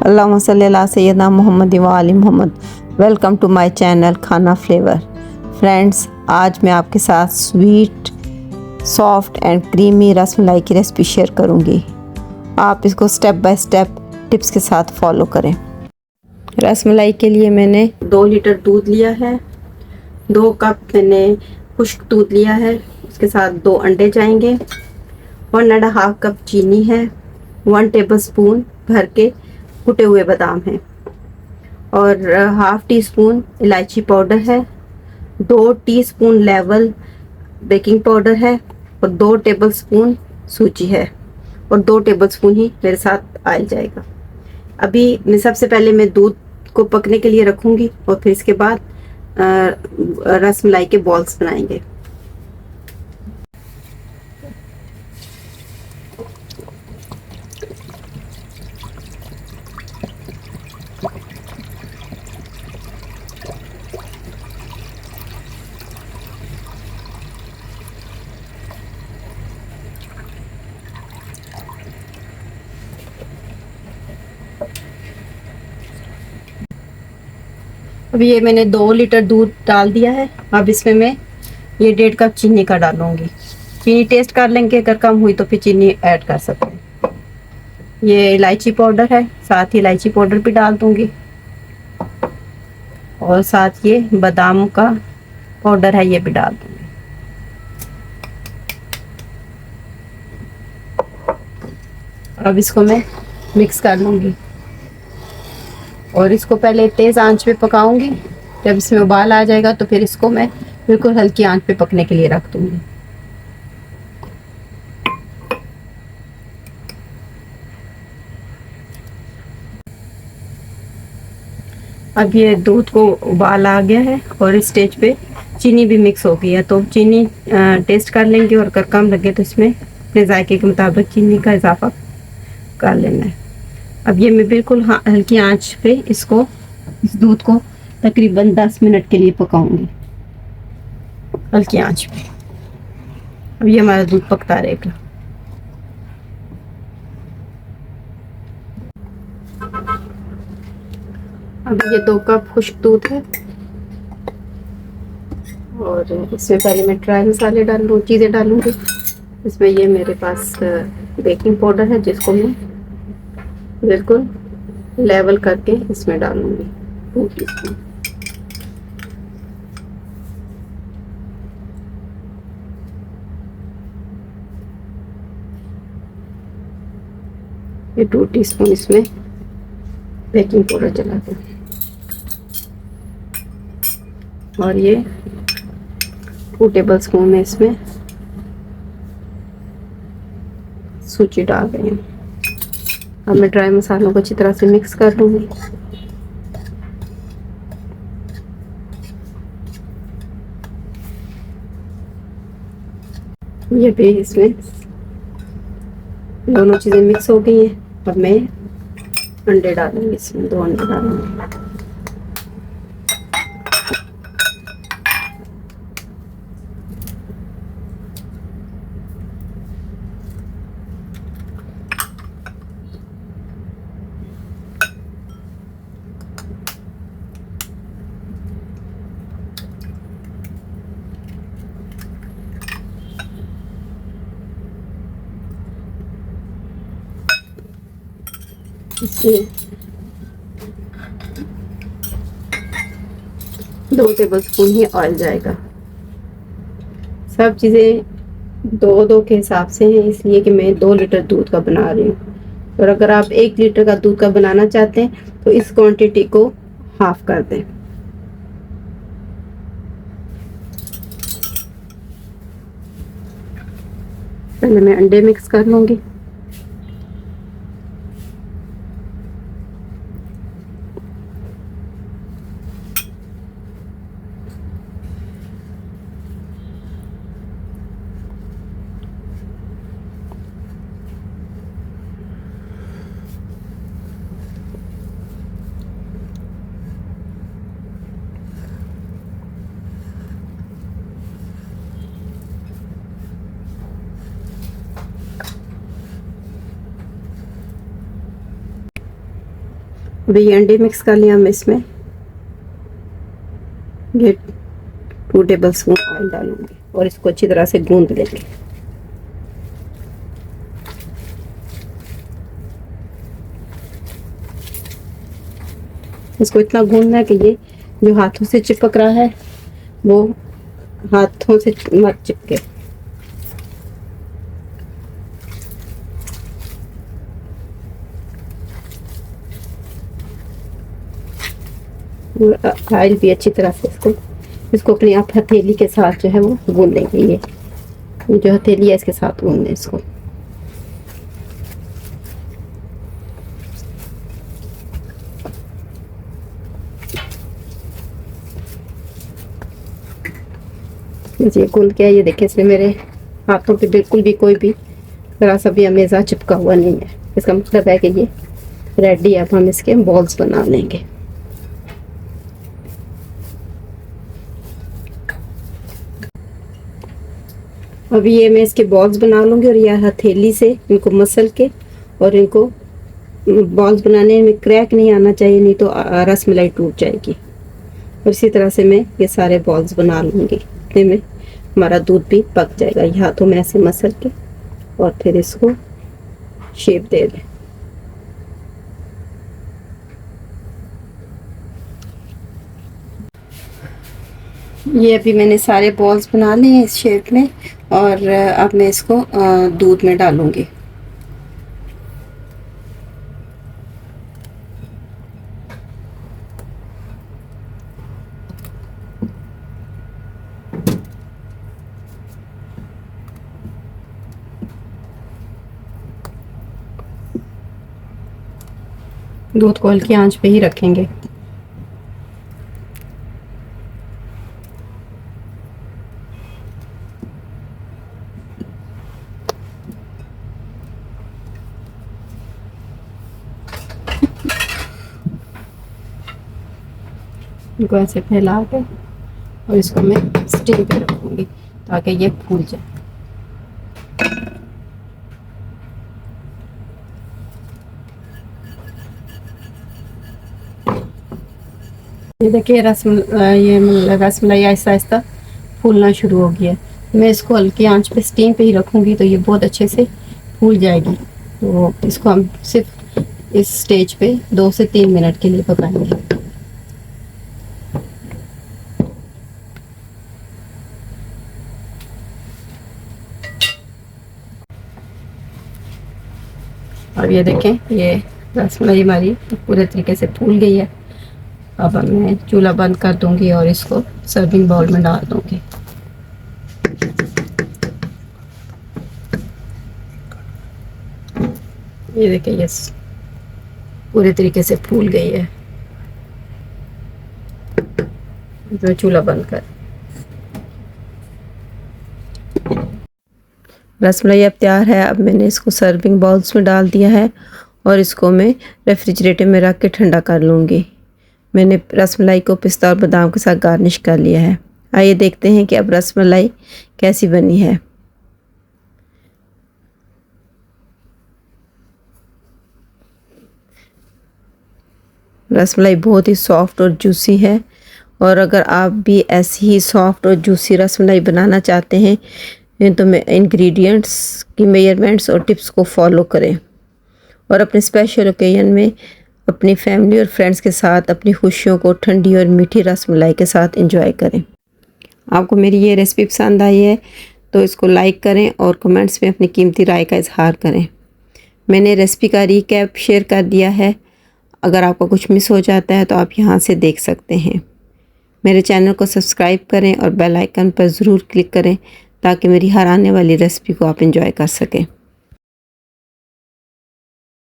अल्लाहुम्मा सल्ली अला सय्यदना मोहम्मद व आलि मोहम्मद। Welcome to my channel Khana flavour. Friends, आज मैं आपके साथ sweet soft and creamy rasmalai की रेसिपी शेयर करूंगी। आप इसको स्टेप बाय स्टेप टिप्स के साथ फॉलो करें। रसमलाई के लिए मैंने 2 लीटर दूध लिया है, 2 कप मैंने खुश्क दूध लिया है, उसके साथ 2 अंडे जाएंगे, 1.5 कप चीनी है, 1 टेबल स्पून भर के कुटे हुए बादाम हैं और हाफ टी स्पून इलायची पाउडर है, 2 टीस्पून लेवल बेकिंग पाउडर है और 2 टेबल स्पून सूजी है और 2 टेबल स्पून ही मेरे साथ ऑयल जाएगा। अभी मैं सबसे पहले मैं दूध को पकने के लिए रखूंगी और फिर इसके बाद रसमलाई के बॉल्स बनाएंगे। अब ये मैंने 2 लीटर दूध डाल दिया है। अब इसमें मैं ये 1.5 कप चीनी का डालूंगी। चीनी टेस्ट कर लेंगे, अगर कम हुई तो फिर चीनी ऐड कर सकते हैं। ये इलायची पाउडर है, साथ ही इलायची पाउडर भी डाल दूंगी और साथ ये बादाम का पाउडर है, ये भी डाल दूंगी। अब इसको मैं मिक्स कर लूंगी और इसको पहले तेज़ आंच पे पकाऊंगी। जब इसमें उबाल आ जाएगा तो फिर इसको मैं बिल्कुल हल्की आंच पे पकने के लिए रख दूंगी। अब ये दूध को उबाल आ गया है और इस स्टेज पे चीनी भी मिक्स हो गई है, तो चीनी टेस्ट कर लेंगे और अगर कम लगे तो इसमें अपने जायके के मुताबिक चीनी का इजाफा कर लेना है। अब ये मैं बिल्कुल हल्की आंच पे इसको इस दूध को तकरीबन 10 मिनट के लिए पकाऊंगी हल्की आंच पे। अब ये हमारा दूध पकता रहेगा। अब ये 2 कप खुश्क दूध है और इसमें पहले मैं ड्राई मसाले चीज़ें डालूंगी। इसमें ये मेरे पास बेकिंग पाउडर है, जिसको मैं बिल्कुल लेवल करके इसमें डालूंगी 2 टीस्पून। ये 2 टीस्पून इसमें बेकिंग पाउडर चला दूँ और ये 2 टेबल स्पून में इसमें सूजी डाल रही हूँ। अब मैं ड्राई मसालों को अच्छी तरह से मिक्स कर लूँगी। ये भी इसमें दोनों चीज़ें मिक्स हो गई हैं। अब मैं अंडे डालूंगी, इसमें 2 अंडे डालूंगी। इसमें 2 टेबल स्पून ही ऑयल जाएगा। सब चीज़ें 2-2 के हिसाब से हैं, इसलिए कि मैं 2 लीटर दूध का बना रही हूँ। और अगर आप 1 लीटर का दूध का बनाना चाहते हैं तो इस क्वांटिटी को हाफ कर दें। पहले मैं अंडे मिक्स कर लूँगी। अभी ये अंडे मिक्स कर लिया हम इसमें। ये 2 टेबल स्पून ऑयल डालूंगी और इसको अच्छी तरह से गूंद लेंगे। इसको इतना गूंदना है कि ये जो हाथों से चिपक रहा है वो हाथों से मत चिपके। ऑयल भी अच्छी तरह से इसको अपनी आप हथेली के साथ जो है वो गूंद लेंगे। ये जो हथेली है इसके साथ गूंद लें इसको। ये गूंद के ये देखिए, इसमें मेरे हाथों पे बिल्कुल भी कोई भी जरा सा भी अमेज़ा चिपका हुआ नहीं है। इसका मतलब है कि ये रेडी है। अब हम इसके बॉल्स बना लेंगे। अभी ये मैं इसके बॉल्स बना लूँगी और यह हथेली से इनको मसल के, और इनको बॉल्स बनाने में क्रैक नहीं आना चाहिए, नहीं तो रसमलाई टूट जाएगी। और इसी तरह से मैं ये सारे बॉल्स बना लूँगी। इतने में हमारा दूध भी पक जाएगा। ये हाथों में ऐसे मसल के और फिर इसको शेप दे दें। ये अभी मैंने सारे बॉल्स बना लिए हैं इस शेप में, और अब मैं इसको दूध में डालूंगी। दूध को हल्की आंच पे ही रखेंगे। इनको ऐसे फैला के और इसको मैं स्टीम पे रखूंगी ताकि ये फूल जाए। ये देखिए रसमलाई आहिस्ता आहिस्ता फूलना शुरू हो गया है। मैं इसको हल्की आंच पे स्टीम पे ही रखूंगी तो ये बहुत अच्छे से फूल जाएगी। तो इसको हम सिर्फ इस स्टेज पे 2 से 3 मिनट के लिए पकाएंगे। अब ये देखें, ये रसमलाई हमारी पूरे तरीके से फूल गई है। अब मैं चूल्हा बंद कर दूंगी और इसको सर्विंग बाउल में डाल दूंगी। ये देखिए, ये पूरे तरीके से फूल गई है। तो चूल्हा बंद कर। रसमलाई अब तैयार है। अब मैंने इसको सर्विंग बाउल्स में डाल दिया है और इसको मैं रेफ्रिजरेटर में रख के ठंडा कर लूँगी। मैंने रसमलाई को पिस्ता और बादाम के साथ गार्निश कर लिया है। आइए देखते हैं कि अब रसमलाई कैसी बनी है। रसमलाई बहुत ही सॉफ्ट और जूसी है, और अगर आप भी ऐसी ही सॉफ्ट और जूसी रसमलाई बनाना चाहते हैं तो मैं इंग्रेडिएंट्स की मेजरमेंट्स और टिप्स को फॉलो करें और अपने स्पेशल ओकेजन में अपनी फैमिली और फ्रेंड्स के साथ अपनी खुशियों को ठंडी और मीठी रसमलाई के साथ एंजॉय करें। आपको मेरी ये रेसिपी पसंद आई है तो इसको लाइक करें और कमेंट्स में अपनी कीमती राय का इजहार करें। मैंने रेसिपी का रिकैप शेयर कर दिया है। अगर आपको कुछ मिस हो जाता है तो आप यहाँ से देख सकते हैं। मेरे चैनल को सब्सक्राइब करें और बेल आइकन पर ज़रूर क्लिक करें ताकि मेरी हर आने वाली रेसिपी को आप एंजॉय कर सकें।